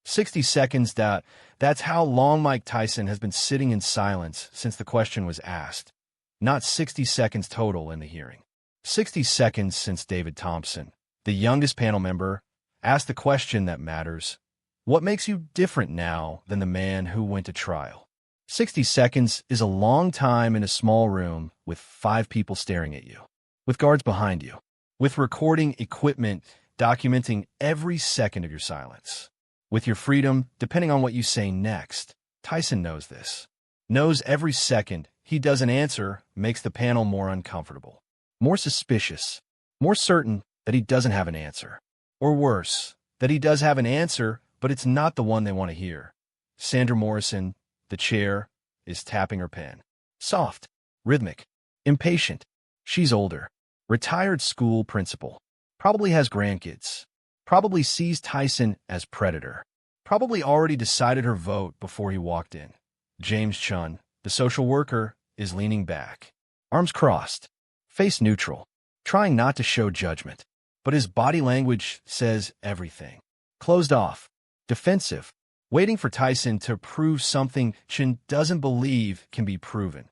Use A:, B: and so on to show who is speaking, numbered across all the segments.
A: 60 seconds. That's how long Mike Tyson has been sitting in silence since the question was asked. Not 60 seconds total in the hearing. 60 seconds since David Thompson, the youngest panel member, asked the question that matters. What makes you different now than the man who went to trial? 60 seconds is a long time in a small room with 5 people staring at you, with guards behind you, with recording equipment documenting every second of your silence, with your freedom depending on what you say next. Tyson knows this. Knows every second he doesn't answer makes the panel more uncomfortable, more suspicious, more certain that he doesn't have an answer. Or worse, that he does have an answer, but it's not the one they want to hear. Sandra Morrison, the chair, is tapping her pen. Soft, rhythmic, impatient. She's older. Retired school principal. Probably has grandkids. Probably sees Tyson as predator. Probably already decided her vote before he walked in. James Chun, the social worker, is leaning back. Arms crossed. Face neutral. Trying not to show judgment. But his body language says everything. Closed off. Defensive. Waiting for Tyson to prove something Chun doesn't believe can be proven.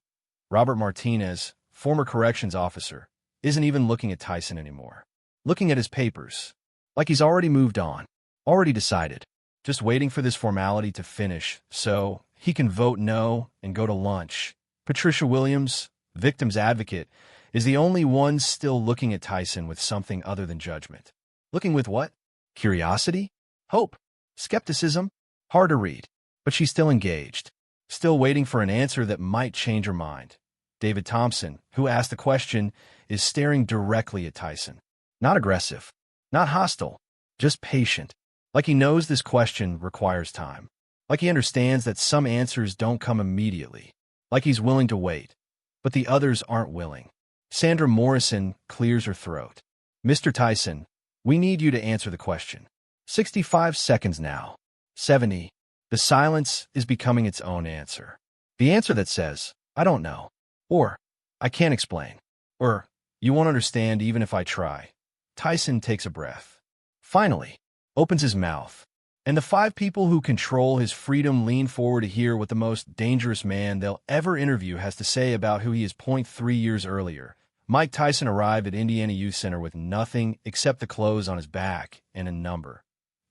A: Robert Martinez, former corrections officer, isn't even looking at Tyson anymore. Looking at his papers. Like he's already moved on. Already decided. Just waiting for this formality to finish so he can vote no and go to lunch. Patricia Williams, victim's advocate, is the only one still looking at Tyson with something other than judgment. Looking with what? Curiosity? Hope? Skepticism? Hard to read, but she's still engaged, still waiting for an answer that might change her mind. David Thompson, who asked the question, is staring directly at Tyson. Not aggressive, not hostile, just patient, like he knows this question requires time, like he understands that some answers don't come immediately, like he's willing to wait, but the others aren't willing. Sandra Morrison clears her throat. Mr. Tyson, we need you to answer the question. 65 seconds now. 70. The silence is becoming its own answer. The answer that says, I don't know. Or, I can't explain. Or, you won't understand even if I try. Tyson takes a breath. Finally, opens his mouth. And the 5 people who control his freedom lean forward to hear what the most dangerous man they'll ever interview has to say about who he is. 3 years earlier, Mike Tyson arrived at Indiana Youth Center with nothing except the clothes on his back and a number.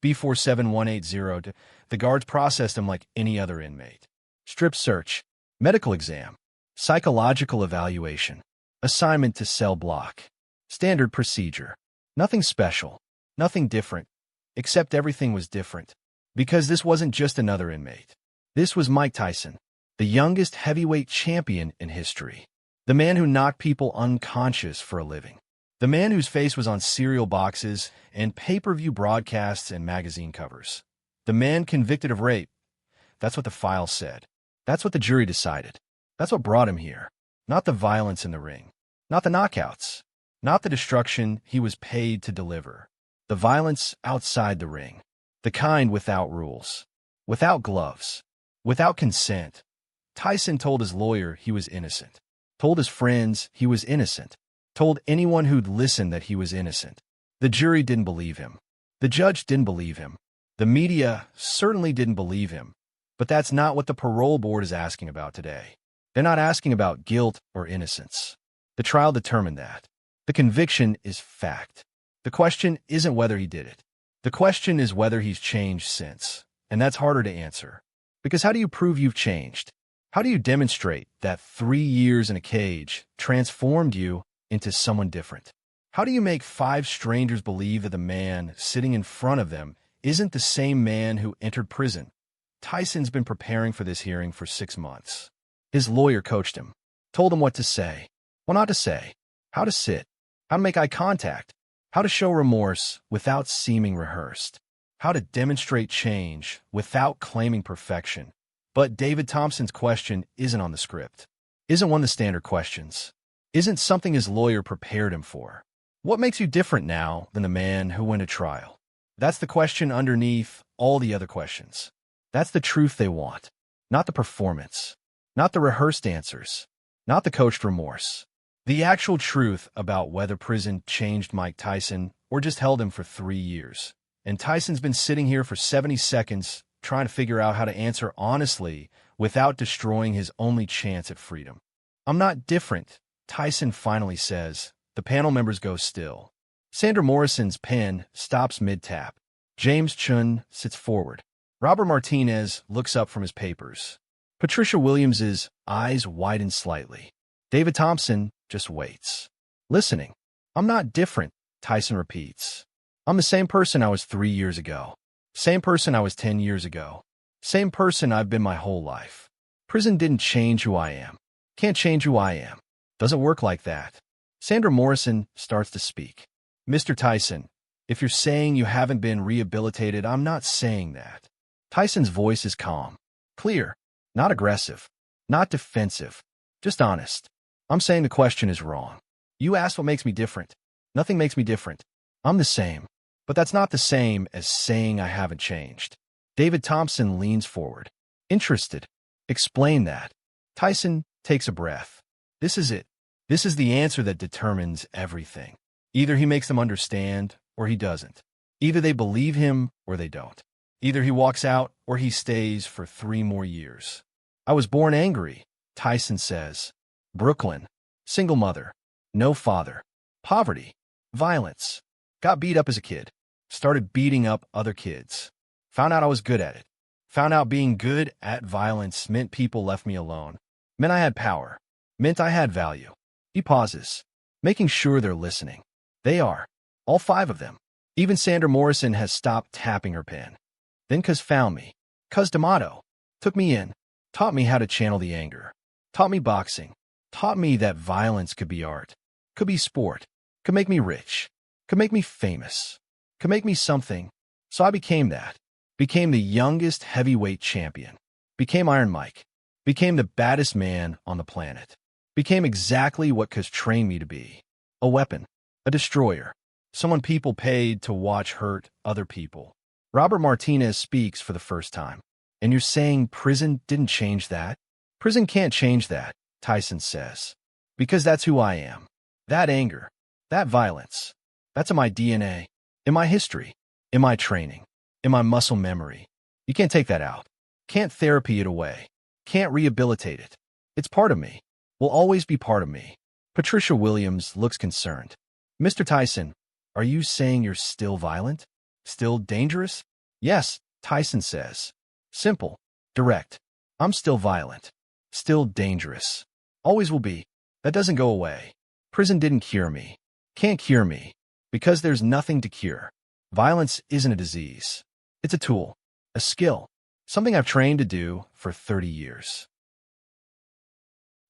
A: B47180. The guards processed him like any other inmate. Strip search, medical exam, psychological evaluation, assignment to cell block. Standard procedure. Nothing special, nothing different, except everything was different. Because this wasn't just another inmate. This was Mike Tyson, the youngest heavyweight champion in history. The man who knocked people unconscious for a living. The man whose face was on cereal boxes and pay-per-view broadcasts and magazine covers. The man convicted of rape. That's what the file said. That's what the jury decided. That's what brought him here. Not the violence in the ring. Not the knockouts. Not the destruction he was paid to deliver. The violence outside the ring. The kind without rules. Without gloves. Without consent. Tyson told his lawyer he was innocent. Told his friends he was innocent. Told anyone who'd listen that he was innocent. The jury didn't believe him. The judge didn't believe him. The media certainly didn't believe him. But that's not what the parole board is asking about today. They're not asking about guilt or innocence. The trial determined that. The conviction is fact. The question isn't whether he did it. The question is whether he's changed since. And that's harder to answer. Because how do you prove you've changed? How do you demonstrate that 3 years in a cage transformed you into someone different? How do you make 5 strangers believe that the man sitting in front of them isn't the same man who entered prison? Tyson's been preparing for this hearing for 6 months. His lawyer coached him, told him what to say, what not to say, how to sit, how to make eye contact, how to show remorse without seeming rehearsed, how to demonstrate change without claiming perfection. But David Thompson's question isn't on the script, isn't one of the standard questions, isn't something his lawyer prepared him for. What makes you different now than the man who went to trial? That's the question underneath all the other questions. That's the truth they want, not the performance, not the rehearsed answers, not the coached remorse. The actual truth about whether prison changed Mike Tyson or just held him for 3 years. And Tyson's been sitting here for 70 seconds trying to figure out how to answer honestly without destroying his only chance at freedom. I'm not different, Tyson finally says. The panel members go still. Sandra Morrison's pen stops mid-tap. James Chun sits forward. Robert Martinez looks up from his papers. Patricia Williams's eyes widen slightly. David Thompson just waits. Listening. I'm not different, Tyson repeats. I'm the same person I was 3 years ago. Same person I was 10 years ago. Same person I've been my whole life. Prison didn't change who I am. Can't change who I am. Doesn't work like that. Sandra Morrison starts to speak. Mr. Tyson, if you're saying you haven't been rehabilitated, I'm not saying that. Tyson's voice is calm. Clear. Not aggressive. Not defensive. Just honest. I'm saying the question is wrong. You asked what makes me different. Nothing makes me different. I'm the same. But that's not the same as saying I haven't changed. David Thompson leans forward. Interested. Explain that. Tyson takes a breath. This is it. This is the answer that determines everything. Either he makes them understand or he doesn't. Either they believe him or they don't. Either he walks out or he stays for 3 more years. I was born angry, Tyson says. Brooklyn. Single mother. No father. Poverty. Violence. Got beat up as a kid. Started beating up other kids. Found out I was good at it. Found out being good at violence meant people left me alone. Meant I had power. Meant I had value. He pauses, making sure they're listening. They are. All 5 of them. Even Sandra Morrison has stopped tapping her pen. Then Cuz found me. Cuz D'Amato. Took me in. Taught me how to channel the anger. Taught me boxing. Taught me that violence could be art. Could be sport. Could make me rich. Could make me famous. Could make me something. So I became that. Became the youngest heavyweight champion. Became Iron Mike. Became the baddest man on the planet. Became exactly what Cuz trained me to be. A weapon. A destroyer. Someone people paid to watch hurt other people. Robert Martinez speaks for the first time. And you're saying prison didn't change that? Prison can't change that, Tyson says. Because that's who I am. That anger. That violence. That's in my DNA. In my history. In my training. In my muscle memory. You can't take that out. Can't therapy it away. Can't rehabilitate it. It's part of me. Will always be part of me. Patricia Williams looks concerned. Mr. Tyson, are you saying you're still violent? Still dangerous? Yes, Tyson says. Simple. Direct. I'm still violent. Still dangerous. Always will be. That doesn't go away. Prison didn't cure me. Can't cure me. Because there's nothing to cure. Violence isn't a disease. It's a tool. A skill. Something I've trained to do for 30 years.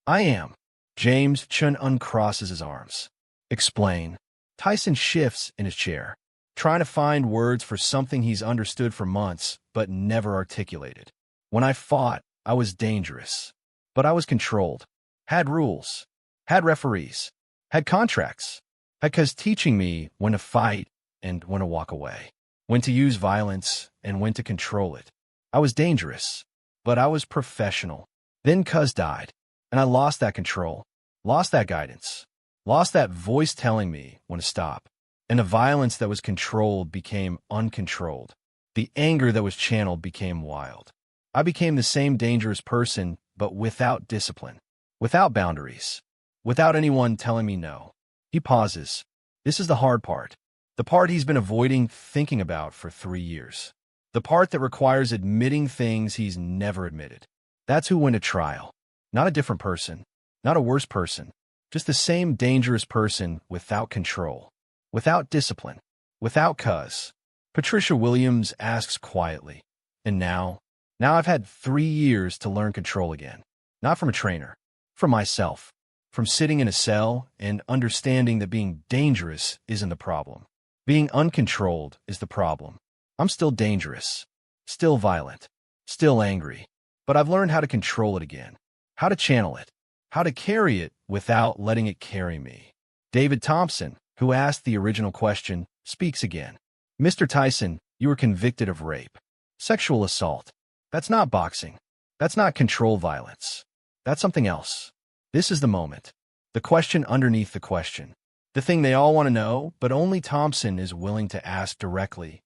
A: I am. James Chun uncrosses his arms. Explain. Tyson shifts in his chair, trying to find words for something he's understood for months but never articulated. When I fought, I was dangerous. But I was controlled. Had rules. Had referees. Had contracts. Had Cuz teaching me when to fight and when to walk away. When to use violence and when to control it. I was dangerous. But I was professional. Then Cuz died. And I lost that control. Lost that guidance. Lost that voice telling me when to stop. And the violence that was controlled became uncontrolled. The anger that was channeled became wild. I became the same dangerous person, but without discipline. Without boundaries. Without anyone telling me no. He pauses. This is the hard part. The part he's been avoiding thinking about for 3 years. The part that requires admitting things he's never admitted. That's who went to trial. Not a different person. Not a worse person. Just the same dangerous person without control. Without discipline. Without Cuz. Patricia Williams asks quietly. And now? Now I've had 3 years to learn control again. Not from a trainer. From myself. From sitting in a cell and understanding that being dangerous isn't the problem. Being uncontrolled is the problem. I'm still dangerous. Still violent. Still angry. But I've learned how to control it again. How to channel it. How to carry it without letting it carry me. David Thompson, who asked the original question, speaks again. Mr. Tyson, you were convicted of rape. Sexual assault. That's not boxing. That's not control violence. That's something else. This is the moment. The question underneath the question. The thing they all want to know, but only Thompson is willing to ask directly.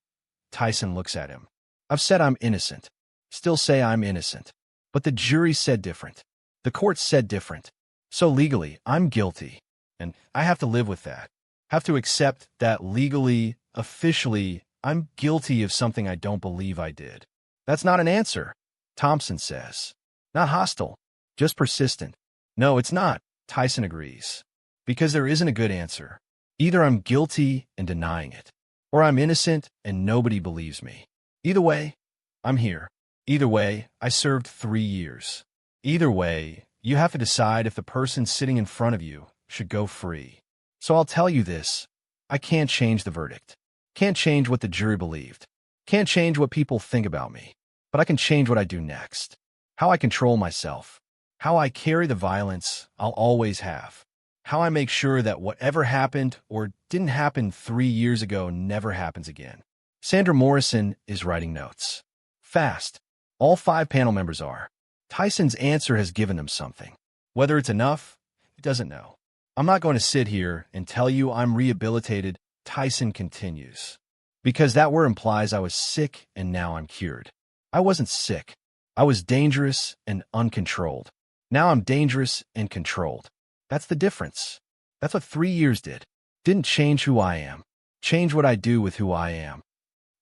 A: Tyson looks at him. I've said I'm innocent. Still say I'm innocent. But the jury said different. The court said different. So legally, I'm guilty. And I have to live with that. Have to accept that legally, officially, I'm guilty of something I don't believe I did. That's not an answer, Thompson says. Not hostile, just persistent. No, it's not, Tyson agrees. Because there isn't a good answer. Either I'm guilty and denying it, or I'm innocent and nobody believes me. Either way, I'm here. Either way, I served 3 years. Either way, you have to decide if the person sitting in front of you should go free. So I'll tell you this. I can't change the verdict. Can't change what the jury believed. Can't change what people think about me. But I can change what I do next. How I control myself. How I carry the violence I'll always have. How I make sure that whatever happened or didn't happen 3 years ago never happens again. Sandra Morrison is writing notes. Fast. All 5 panel members are. Tyson's answer has given them something. Whether it's enough, he doesn't know. I'm not going to sit here and tell you I'm rehabilitated, Tyson continues. Because that word implies I was sick and now I'm cured. I wasn't sick. I was dangerous and uncontrolled. Now I'm dangerous and controlled. That's the difference. That's what 3 years did. Didn't change who I am. Change what I do with who I am.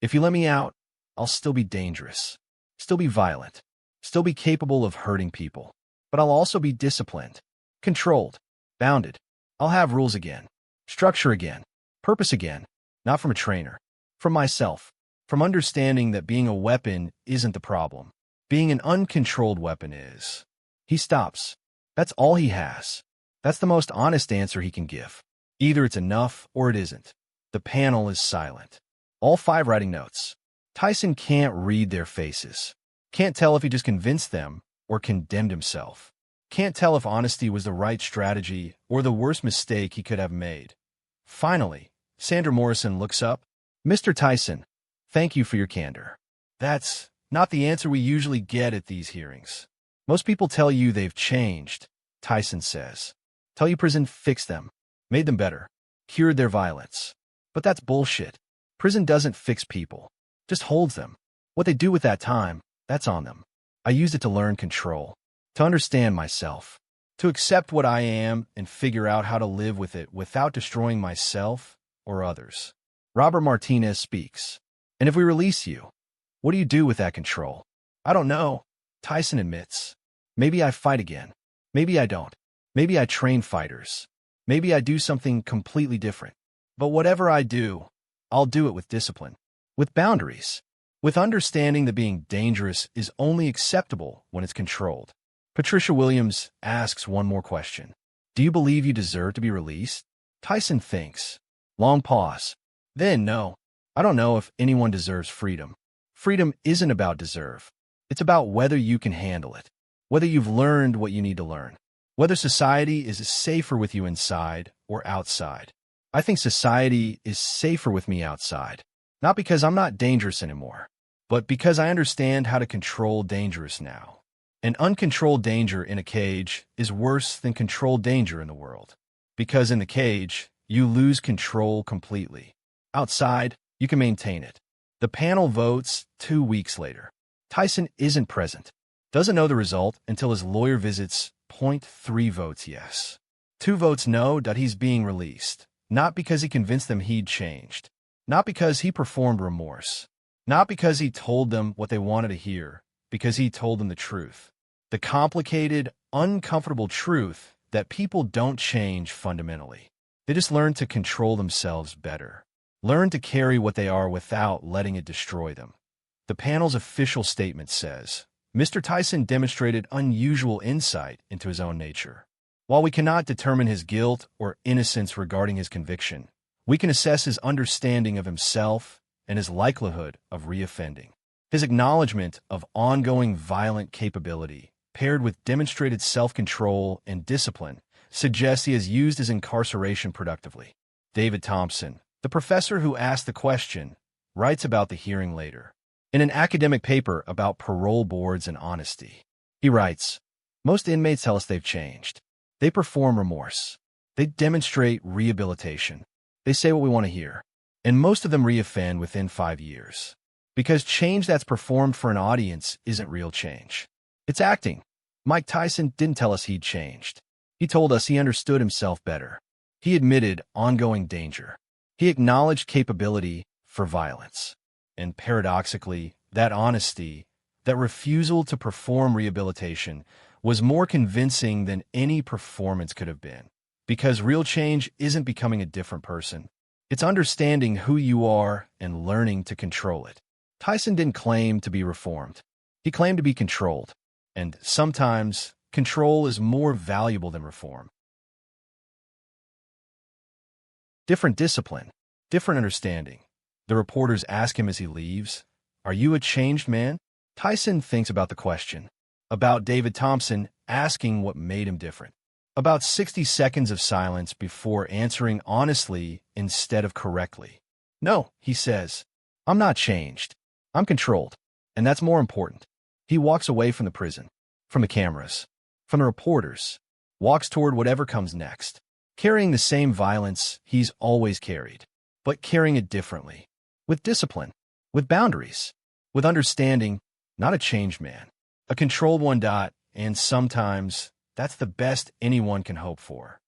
A: If you let me out, I'll still be dangerous. Still be violent. Still be capable of hurting people. But I'll also be disciplined. Controlled. Bounded. I'll have rules again. Structure again. Purpose again. Not from a trainer. From myself. From understanding that being a weapon isn't the problem. Being an uncontrolled weapon is. He stops. That's all he has. That's the most honest answer he can give. Either it's enough or it isn't. The panel is silent. All 5 writing notes. Tyson can't read their faces. Can't tell if he just convinced them or condemned himself. Can't tell if honesty was the right strategy or the worst mistake he could have made. Finally, Sandra Morrison looks up. Mr. Tyson, thank you for your candor. That's not the answer we usually get at these hearings. Most people tell you they've changed, Tyson says. Tell you prison fixed them, made them better, cured their violence. But that's bullshit. Prison doesn't fix people, just holds them. What they do with that time, that's on them. I used it to learn control, to understand myself, to accept what I am and figure out how to live with it without destroying myself or others. Robert Martinez speaks. And if we release you, what do you do with that control? I don't know, Tyson admits. Maybe I fight again. Maybe I don't. Maybe I train fighters. Maybe I do something completely different. But whatever I do, I'll do it with discipline, with boundaries, with understanding that being dangerous is only acceptable when it's controlled. Patricia Williams asks one more question. Do you believe you deserve to be released? Tyson thinks. Long pause. Then, no. I don't know if anyone deserves freedom. Freedom isn't about deserve. It's about whether you can handle it, whether you've learned what you need to learn, whether society is safer with you inside or outside. I think society is safer with me outside, not because I'm not dangerous anymore, but because I understand how to control dangerous now. An uncontrolled danger in a cage is worse than controlled danger in the world, because in the cage, you lose control completely. Outside, you can maintain it. The panel votes 2 weeks later. Tyson isn't present, doesn't know the result until his lawyer visits. 0.3 votes yes. 2 votes no that he's being released, not because he convinced them he'd changed, not because he performed remorse, not because he told them what they wanted to hear, because he told them the truth. The complicated, uncomfortable truth that people don't change fundamentally. They just learn to control themselves better. Learn to carry what they are without letting it destroy them. The panel's official statement says, Mr. Tyson demonstrated unusual insight into his own nature. While we cannot determine his guilt or innocence regarding his conviction, we can assess his understanding of himself and his likelihood of reoffending. His acknowledgement of ongoing violent capability, paired with demonstrated self-control and discipline, suggests he has used his incarceration productively. David Thompson, the professor who asked the question, writes about the hearing later. In an academic paper about parole boards and honesty, he writes, most inmates tell us they've changed. They perform remorse. They demonstrate rehabilitation. They say what we want to hear. And most of them reoffend within 5 years. Because change that's performed for an audience isn't real change. It's acting. Mike Tyson didn't tell us he'd changed. He told us he understood himself better. He admitted ongoing danger. He acknowledged capability for violence. And paradoxically, that honesty, that refusal to perform rehabilitation, was more convincing than any performance could have been. Because real change isn't becoming a different person. It's understanding who you are and learning to control it. Tyson didn't claim to be reformed. He claimed to be controlled. And sometimes, control is more valuable than reform. Different discipline, different understanding. The reporters ask him as he leaves, "Are you a changed man?" Tyson thinks about the question, about David Thompson asking what made him different, about 60 seconds of silence before answering honestly instead of correctly. "No," he says, "I'm not changed. I'm controlled, and that's more important." He walks away from the prison, from the cameras, from the reporters, walks toward whatever comes next, carrying the same violence he's always carried, but carrying it differently, with discipline, with boundaries, with understanding, not a changed man, a controlled one. And sometimes that's the best anyone can hope for.